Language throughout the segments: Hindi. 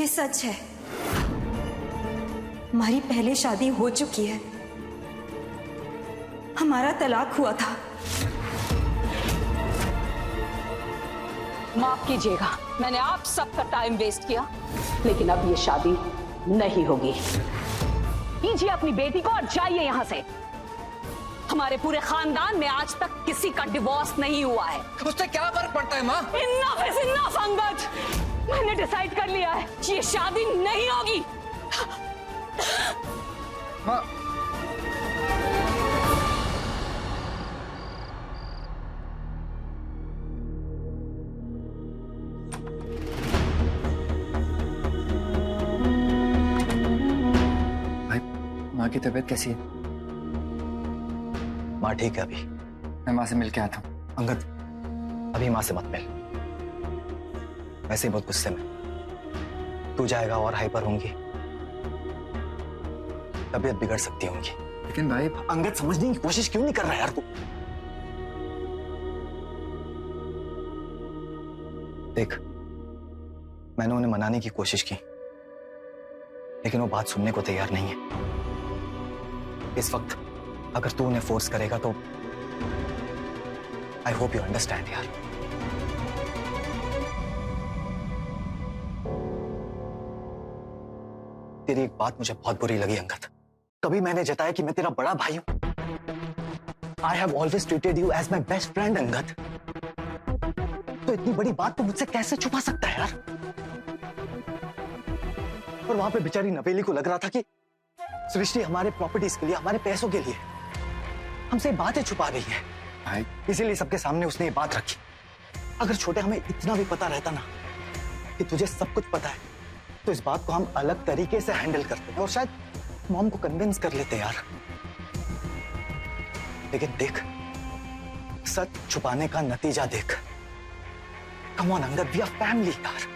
ये सच है, हमारी पहले शादी हो चुकी है, हमारा तलाक हुआ था। माफ कीजिएगा, मैंने आप सबका टाइम वेस्ट किया, लेकिन अब ये शादी नहीं होगी। कीजिए अपनी बेटी को और जाइए यहां से। हमारे पूरे खानदान में आज तक किसी का डिवोर्स नहीं हुआ है। उससे क्या फर्क पड़ता है माँ? इनफ इज इनफ अंगद, मैंने डिसाइड कर लिया है, ये शादी नहीं होगी। माँ, माँ की तबीयत कैसी है? माँ ठीक है अभी। मैं माँ से मिल के आता हूँ। अंगद, अभी माँ से मत मिल, वैसे ही बहुत गुस्से में तू जाएगा और हाइपर होंगी, तबीयत बिगड़ सकती होंगी। लेकिन भाई, अंगद समझने की कोशिश क्यों नहीं कर रहा यार तू? देख, मैंने उन्हें मनाने की कोशिश की, लेकिन वो बात सुनने को तैयार नहीं है। इस वक्त अगर तू उन्हें फोर्स करेगा तो आई होप यू अंडरस्टैंड यार। तेरी एक बात मुझे बहुत बुरी लगी अंगद। कभी मैंने जताया कि मैं तेरा बड़ा भाई हूं? I have always treated you as my best friend Angad. तो इतनी बड़ी बात तो मुझसे कैसे छुपा सकता है यार? और वहां पे बेचारी नवेली को लग रहा था कि सृष्टि हमारे प्रॉपर्टीज के लिए, हमारे पैसों के लिए हमसे बातें छुपा रही है भाई, इसीलिए सबके सामने उसने ये बात रखी। अगर छोटे हमें इतना भी पता रहता ना कि तुझे सब कुछ पता है, तो इस बात को हम अलग तरीके से हैंडल करते हैं और शायद मॉम को कन्विंस कर लेते यार। लेकिन देख, सच छुपाने का नतीजा देख। Come on Angad, we are family यार।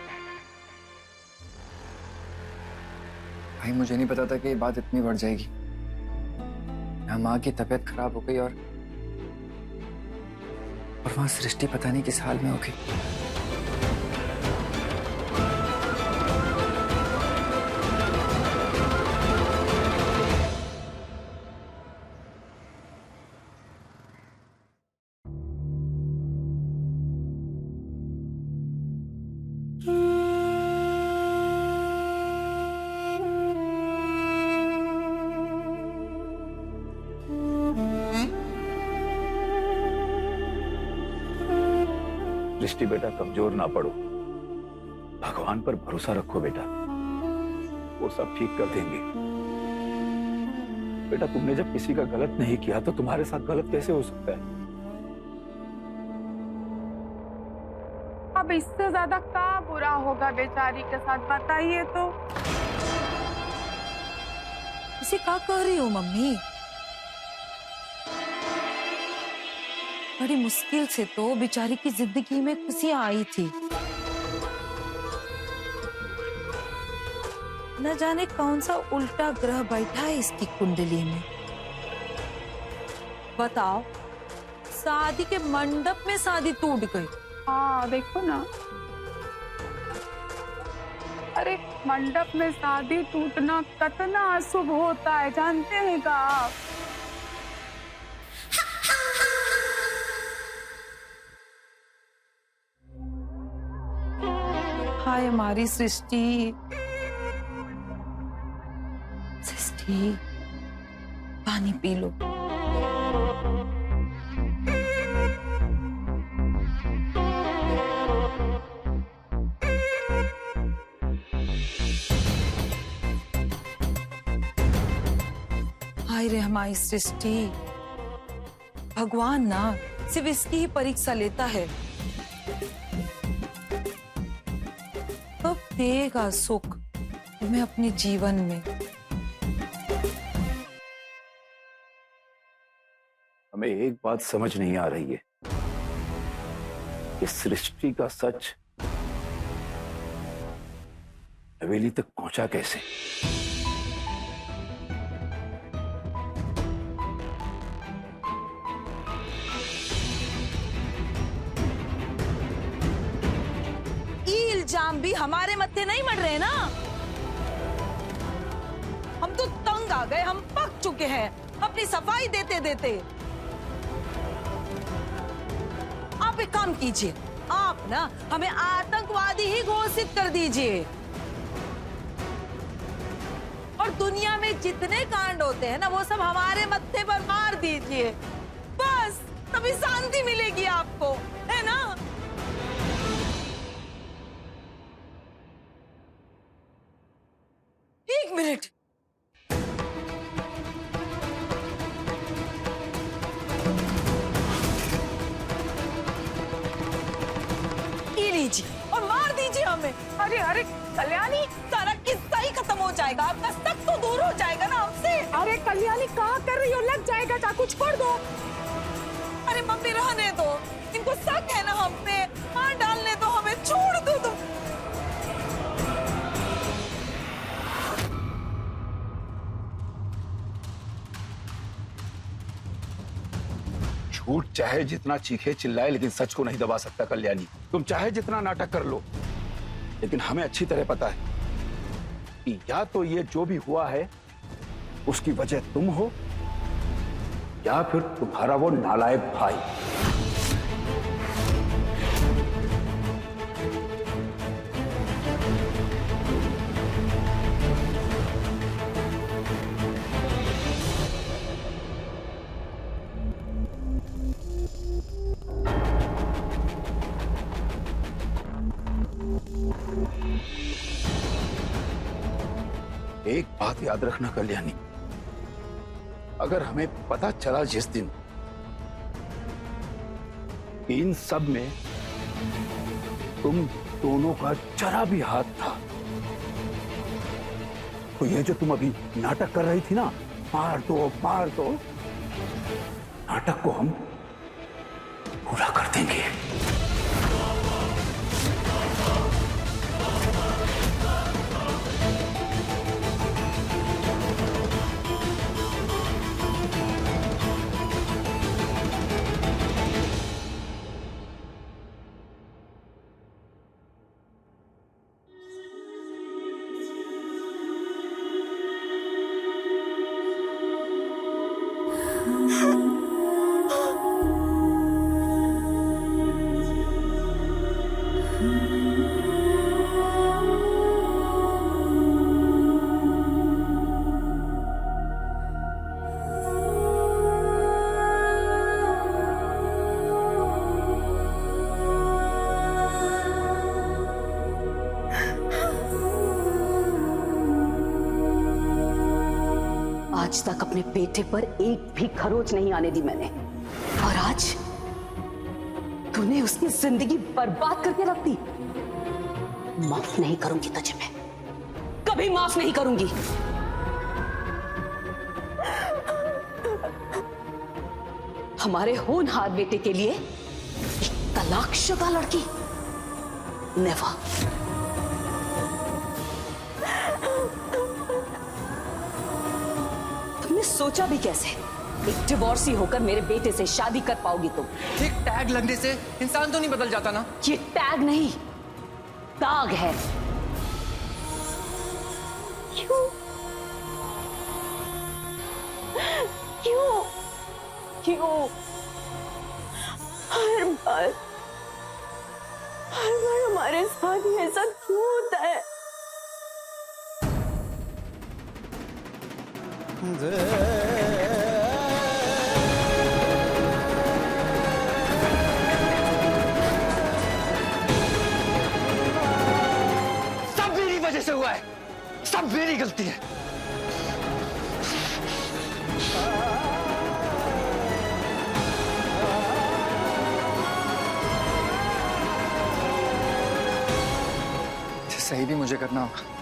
भाई मुझे नहीं पता था कि ये बात इतनी बढ़ जाएगी। यहाँ माँ की तबीयत खराब हो गई और वहां सृष्टि पता नहीं किस हाल में होगी। दृष्टि बेटा, कमजोर ना पड़ो, भगवान पर भरोसा रखो बेटा, वो सब ठीक कर देंगे। बेटा, तुमने जब किसी का गलत नहीं किया तो तुम्हारे साथ गलत कैसे हो सकता है? अब इससे ज्यादा क्या बुरा होगा बेचारी के साथ, बताइए तो। इसे क्या कह रही हो मम्मी? बड़ी मुश्किल से तो बेचारी की जिंदगी में खुशियां आई थी। न जाने कौन सा उल्टा ग्रह बैठा है इसकी कुंडली में। बताओ, शादी के मंडप में शादी टूट गई। हाँ देखो ना, अरे मंडप में शादी टूटना कितना अशुभ होता है, जानते हैं क्या आप? हाय हमारी सृष्टि। सृष्टि, पानी पी लो। हाय रे हमारी सृष्टि, भगवान ना सिर्फ इसकी ही परीक्षा लेता है, कब देगा सुख तुम्हें अपने जीवन में। हमें एक बात समझ नहीं आ रही है कि सृष्टि का सच हवेली तक पहुंचा कैसे? इल्जाम भी हमारे मत्थे नहीं मर रहे ना। हम तो तंग आ गए, हम पक चुके हैं अपनी सफाई देते देते। आप एक काम कीजिए, आप ना हमें आतंकवादी ही घोषित कर दीजिए और दुनिया में जितने कांड होते हैं ना वो सब हमारे मत्थे पर मार दीजिए। बस तभी शांति मिलेगी आपको, है ना? एक मिनट, ये लीजिए और मार दीजिए हमें। अरे अरे कल्याणी, सारा किस्सा ही खत्म हो जाएगा, आपका शक तो दूर हो जाएगा ना हमसे। अरे कल्याणी कहाँ कर रही हो? लग जाएगा, चाकू छोड़ दो। अरे मम्मी रहने दो, इनको शक है ना हम पे, मार डालने दो हमें, छोड़ दो तुम। झूठ चाहे जितना चीखे चिल्लाए लेकिन सच को नहीं दबा सकता कल्याणी। तुम चाहे जितना नाटक कर लो लेकिन हमें अच्छी तरह पता है कि या तो ये जो भी हुआ है उसकी वजह तुम हो या फिर तुम्हारा वो नालायक भाई। एक बात याद रखना कल्याणी, अगर हमें पता चला जिस दिन इन सब में तुम दोनों का जरा भी हाथ था तो ये जो तुम अभी नाटक कर रही थी ना, मार दो, नाटक को हम पूरा कर देंगे। आज तक अपने बेटे पर एक भी खरोच नहीं आने दी मैंने, और आज तूने उसकी जिंदगी बर्बाद करके रख दी। माफ नहीं करूंगी तुझे, मैं कभी माफ नहीं करूंगी। हमारे होनहार बेटे के लिए एक तलाकशुदा लड़की, नेवर। तुमने सोचा भी कैसे एक डिवोर्सी होकर मेरे बेटे से शादी कर पाओगी तुम? एक टैग लगने से इंसान तो नहीं बदल जाता ना। ये टैग नहीं, दाग है। क्यों क्यों क्यों हर बार हमारे साथ ऐसा क्यों होता है? सब मेरी वजह से हुआ है, सब मेरी गलती है। सही भी मुझे करना होगा।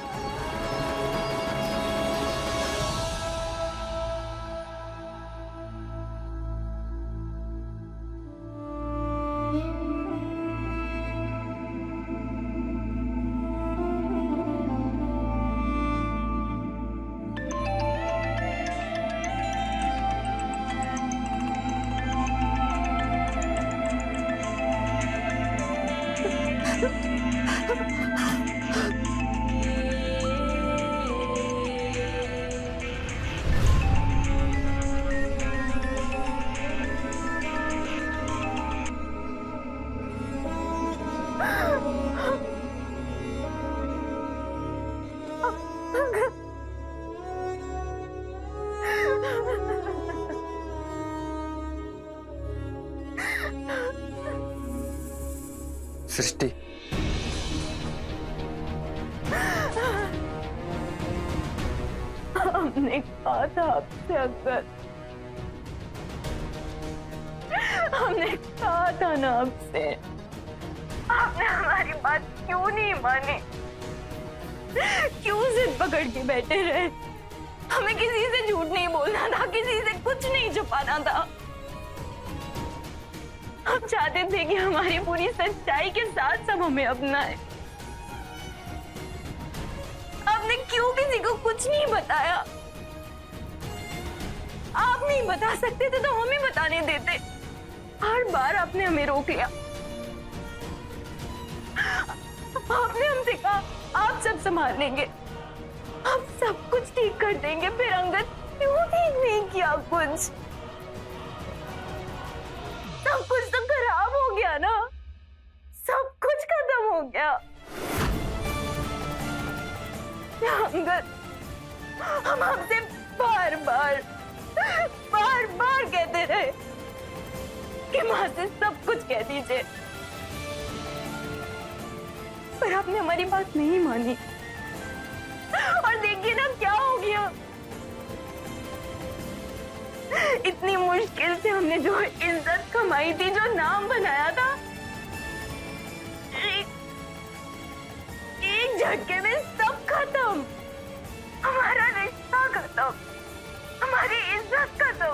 सृष्टि, हमने कहा था आपसे अंकल, हमने कहा था ना आपसे, आपने हमारी बात क्यों नहीं मानी? क्यों जिद पकड़ के बैठे रहे? हमें किसी से झूठ नहीं बोलना था, किसी से कुछ नहीं छुपाना था। हम चाहते थे कि हमारी पूरी सच्चाई के साथ सब हमें अपनाए। आपने क्यों किसी को कुछ नहीं बताया? आप नहीं बता सकते थे तो हमें बताने देते। हर बार आपने हमें रोक लिया। आपने हमसे कहा आप सब संभाल लेंगे, आप सब कुछ ठीक कर देंगे। फिर अंगद क्यों ठीक नहीं किया? कुछ सब कुछ तो खराब हो गया ना, सब कुछ खत्म हो गया। अंगद, हम आपसे बार बार कहते रहे कि माँ से सब कुछ कह दीजिए, पर आपने हमारी बात नहीं मानी। और देखिए ना क्या हो गया। इतनी मुश्किल से हमने जो इज्जत कमाई थी, जो नाम बनाया था, एक झटके में सब खत्म। हमारा रिश्ता खत्म, हमारी इज्जत खत्म।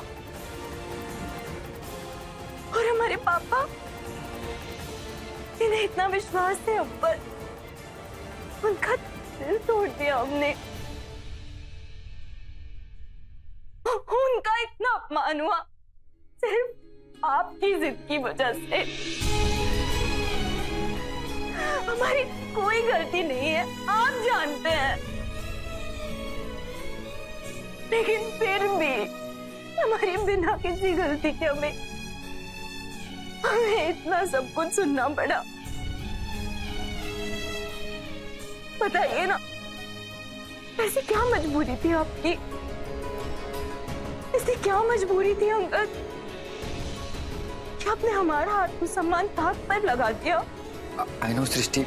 और हमारे पापा, जिन्हें इतना विश्वास है हम पर, उनका दिल तोड़ दिया हमने। उनका इतना अपमान हुआ सिर्फ आपकी जिद की वजह से। हमारी कोई गलती नहीं है, आप जानते हैं, लेकिन फिर भी हमारी बिना किसी गलती के हमें इतना सब कुछ सुनना पड़ा। बताइए ना, ऐसी क्या मजबूरी थी आपकी? ऐसी क्या मजबूरी थी अंगद कि आपने हमारा आत्मसम्मान ताक पर लगा दिया? आई नो सृष्टि,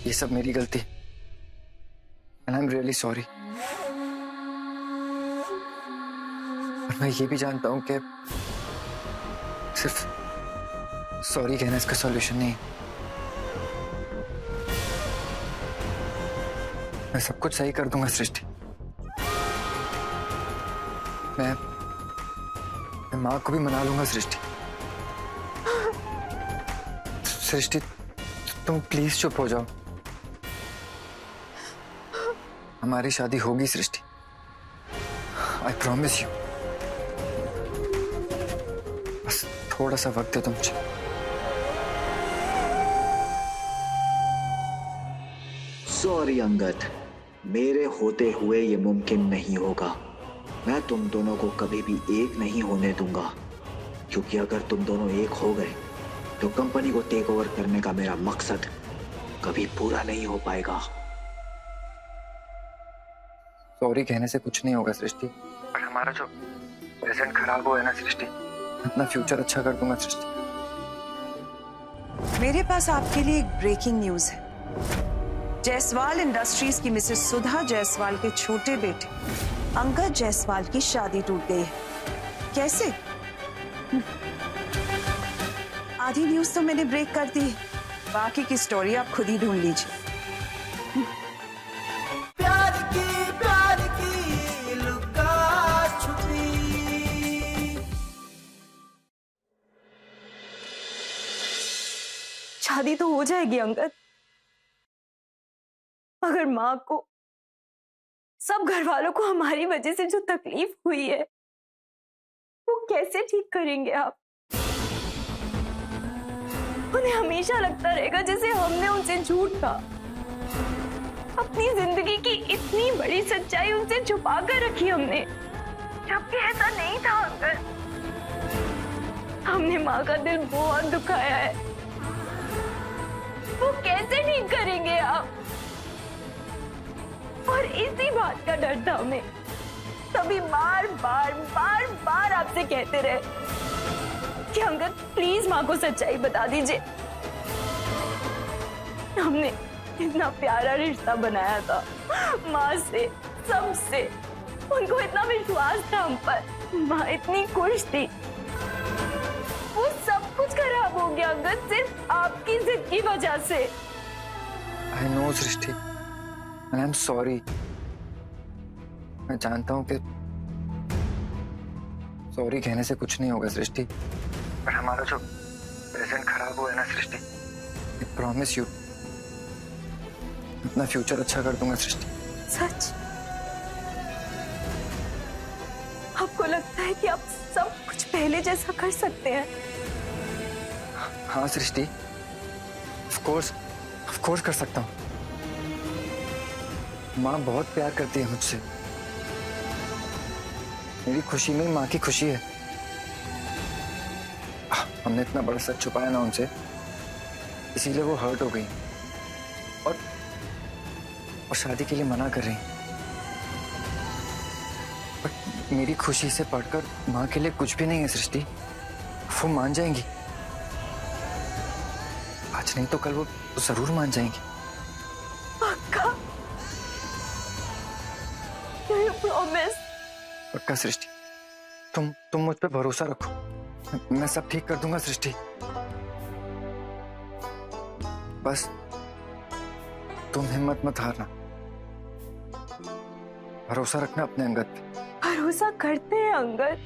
ये सब मेरी गलती, and I am really sorry. और मैं ये भी जानता हूं कि सिर्फ सॉरी कहना इसका सॉल्यूशन नहीं। मैं सब कुछ सही कर दूंगा सृष्टि। मैं माँ को भी मना लूंगा सृष्टि। सृष्टि, तुम प्लीज चुप हो जाओ। हमारी शादी होगी सृष्टि, आई प्रॉमिस यू। बस थोड़ा सा वक्त दे तुम मुझे। सॉरी अंगद, मेरे होते हुए ये मुमकिन नहीं होगा। मैं तुम दोनों को कभी भी एक नहीं होने दूंगा, क्योंकि अगर तुम दोनों एक हो गए तो कंपनी को टेक ओवर करने का मेरा मकसद कभी पूरा नहीं हो पाएगा। सॉरी कहने से कुछ नहीं होगा सृष्टि, पर हमारा जो प्रेजेंट खराब हुआ है ना सृष्टि, अपना फ्यूचर अच्छा कर दूंगा सृष्टि। मेरे पास आपके लिए एक ब्रेकिंग न्यूज है। जायसवाल इंडस्ट्रीज की मिसेस सुधा जायसवाल के छोटे बेटे अंगद जायसवाल की शादी टूट गई है। कैसे? आधी न्यूज तो मैंने ब्रेक कर दी है, बाकी की स्टोरी आप खुद ही ढूंढ लीजिए। प्यार की लुका छुपी। शादी तो हो जाएगी अंगद, मगर माँ को, सब घर वालों को हमारी वजह से जो तकलीफ हुई है, वो कैसे ठीक करेंगे आप? उन्हें हमेशा लगता रहेगा जैसे हमने उनसे झूठ कहा। अपनी जिंदगी की इतनी बड़ी सच्चाई उनसे छुपा कर रखी हमने, जबकि ऐसा नहीं था अंकल। हमने माँ का दिल बहुत दुखाया है, वो कैसे ठीक करेंगे आप? और इसी बात का डर था हमें, तभी बार बार आपसे कहते रहे कि अंगद प्लीज माँ को सच्चाई बता दीजिए। हमने इतना प्यारा रिश्ता बनाया था, माँ से, सबसे। उनको इतना विश्वास था हम पर, माँ इतनी खुश थी। वो सब कुछ खराब हो गया अंगद, सिर्फ आपकी जिद की वजह से। I know Srishti, and I'm sorry। मैं जानता हूँ कि सॉरी कहने से कुछ नहीं होगा सृष्टि, पर हमारा जो प्रेजेंट खराब हुआ है ना सृष्टि, I promise you, अपना फ्यूचर अच्छा कर दूंगा सृष्टि। सच? आपको लगता है कि आप सब कुछ पहले जैसा कर सकते हैं? हाँ सृष्टि, ऑफ कोर्स कर सकता हूँ। माँ बहुत प्यार करती है मुझसे, मेरी खुशी में माँ की खुशी है। हमने इतना बड़ा सच छुपाया ना उनसे, इसीलिए वो हर्ट हो गई और शादी के लिए मना कर रही। बट मेरी खुशी से पढ़कर माँ के लिए कुछ भी नहीं है सृष्टि, वो मान जाएंगी। आज नहीं तो कल वो जरूर मान जाएंगी। पक्का? Do you promise? पक्का सृष्टि, तुम मुझ पे भरोसा रखो, मैं सब ठीक कर दूंगा सृष्टि। बस तुम हिम्मत मत हारना, भरोसा रखना अपने अंगद पे। भरोसा करते हैं अंगद,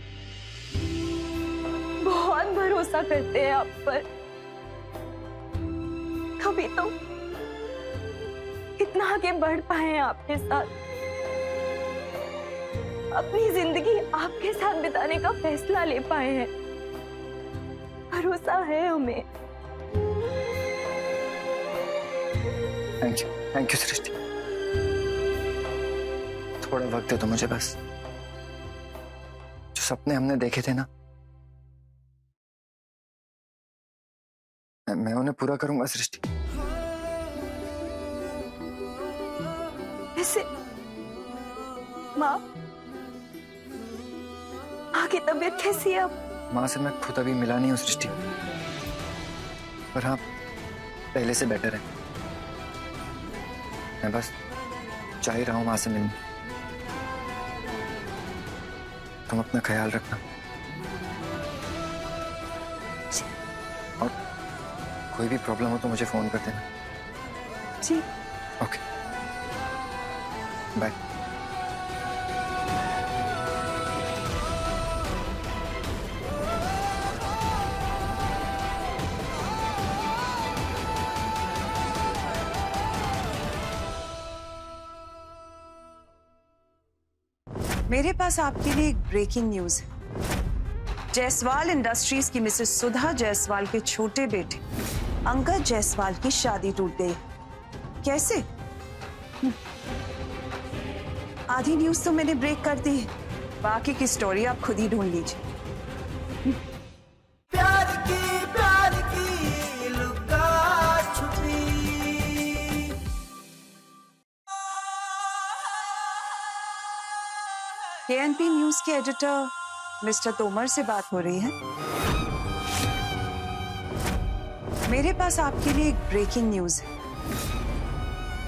बहुत भरोसा करते हैं आप पर। कभी तो इतना आगे बढ़ पाए हैं आपके साथ, अपनी जिंदगी आपके साथ बिताने का फैसला ले पाए हैं। भरोसा है हमें। थैंक यू सृष्टि। थोड़ा वक्त दे दो मुझे बस, जो सपने हमने देखे थे ना, मैं उन्हें पूरा करूंगा सृष्टि। वैसे माँ की तबीयत कैसी है अब? माँ से मैं खुद अभी मिला नहीं हूँ सृष्टि, पर हाँ पहले से बेटर है। मैं बस चाह ही रहा हूँ माँ से मिलने। तुम अपना ख्याल रखना और कोई भी प्रॉब्लम हो तो मुझे फोन कर देना। जी ओके, बाय। मेरे पास आपके लिए एक ब्रेकिंग न्यूज है। जायसवाल इंडस्ट्रीज की मिसेस सुधा जायसवाल के छोटे बेटे अंगद जायसवाल की शादी टूट गई। कैसे? आधी न्यूज तो मैंने ब्रेक कर दी है, बाकी की स्टोरी आप खुद ही ढूंढ लीजिए। प्यार की लुका छुपी। KNP न्यूज के एडिटर मिस्टर तोमर से बात हो रही है। मेरे पास आपके लिए एक ब्रेकिंग न्यूज है।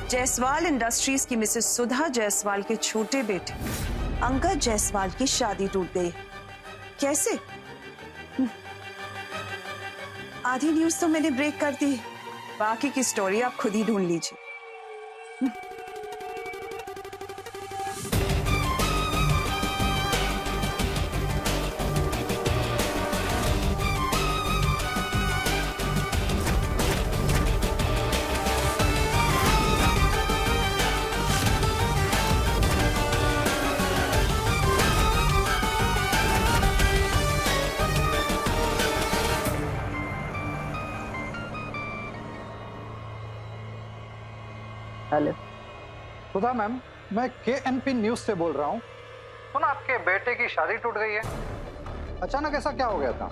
जायसवाल इंडस्ट्रीज की मिसेस सुधा जायसवाल के छोटे बेटे अंगद जायसवाल की शादी टूट गई। कैसे? आधी न्यूज तो मैंने ब्रेक कर दी, बाकी की स्टोरी आप खुद ही ढूंढ लीजिए। हेलो सुधा मैम, मैं KNP न्यूज से बोल रहा हूँ। सुना आपके बेटे की शादी टूट गई है, अचानक ऐसा क्या हो गया था?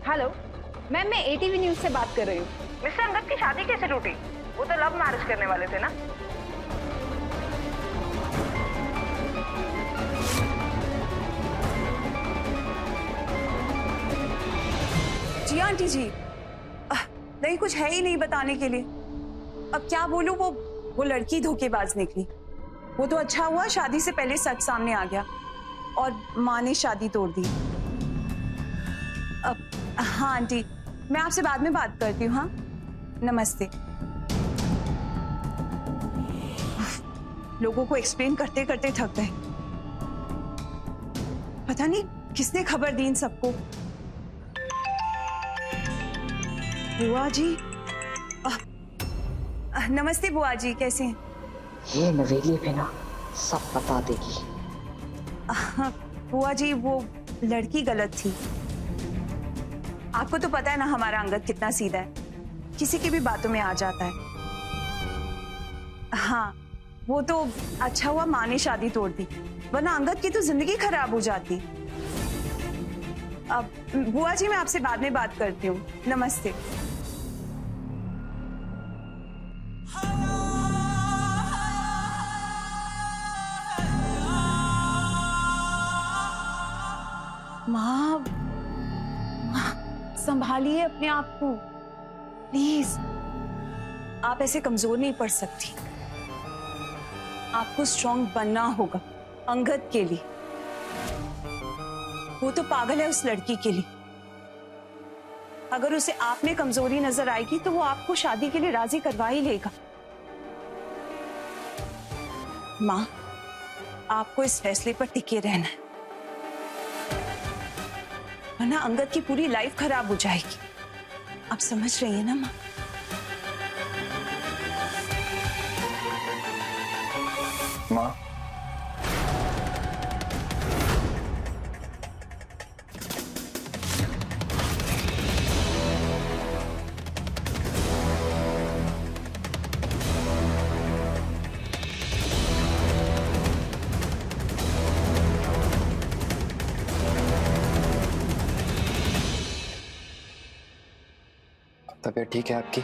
हेलो मैम, मैं ATV न्यूज से बात कर रही हूँ। मिस्टर अंगद की शादी कैसे टूटी? वो तो लव मैरिज करने वाले थे ना? जी आंटी जी, नहीं कुछ है ही नहीं बताने के लिए। अब क्या बोलूं, वो लड़की धोखेबाज निकली। वो तो अच्छा हुआ शादी से पहले सच सामने आ गया और माँ ने शादी तोड़ दी। अब हाँ आंटी, मैं आपसे बाद में बात करती हूँ। हाँ नमस्ते। लोगों को एक्सप्लेन करते करते थक गए। पता नहीं किसने खबर दी इन सबको। बुआ जी, नमस्ते बुआ जी, कैसे हैं? ये नवेली भी ना सब बता देगी। बुआ जी वो लड़की गलत थी। आपको तो पता है ना हमारा अंगद कितना सीधा है, किसी की भी बातों में आ जाता है। हाँ वो तो अच्छा हुआ माँ ने शादी तोड़ दी, वरना अंगद की तो जिंदगी खराब हो जाती। अब बुआ जी मैं आपसे बाद में बात करती हूँ। नमस्ते। माँ, संभालिए अपने आप को प्लीज। आप ऐसे कमजोर नहीं पड़ सकती। आपको स्ट्रांग बनना होगा अंगद के लिए। वो तो पागल है उस लड़की के लिए। अगर उसे आप में कमजोरी नजर आएगी तो वो आपको शादी के लिए राजी करवा ही लेगा। माँ, आपको इस फैसले पर टिके रहना है, वरना अंगद की पूरी लाइफ खराब हो जाएगी। आप समझ रही हैं ना माँ? माँ, तबीयत ठीक है आपकी?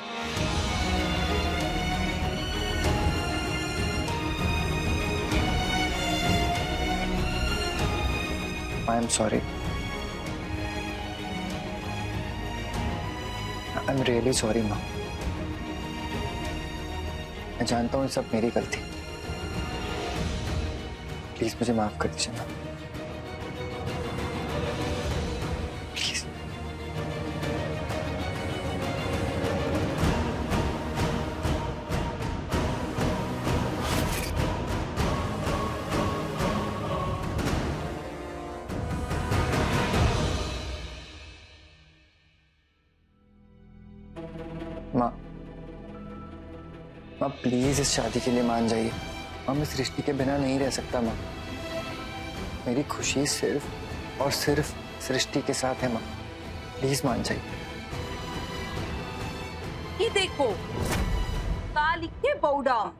I am sorry. I am really sorry माँ। मैं जानता हूँ ये सब मेरी गलती। प्लीज मुझे माफ कर दीजिए माँ, प्लीज। माँ प्लीज इस शादी के लिए मान जाइए। मैं इस रिश्ते के बिना नहीं रह सकता माँ। मेरी खुशी सिर्फ और सिर्फ सृष्टि के साथ है माँ। प्लीज मान जाइए। ये देखो, लिख के बाउ डाउन।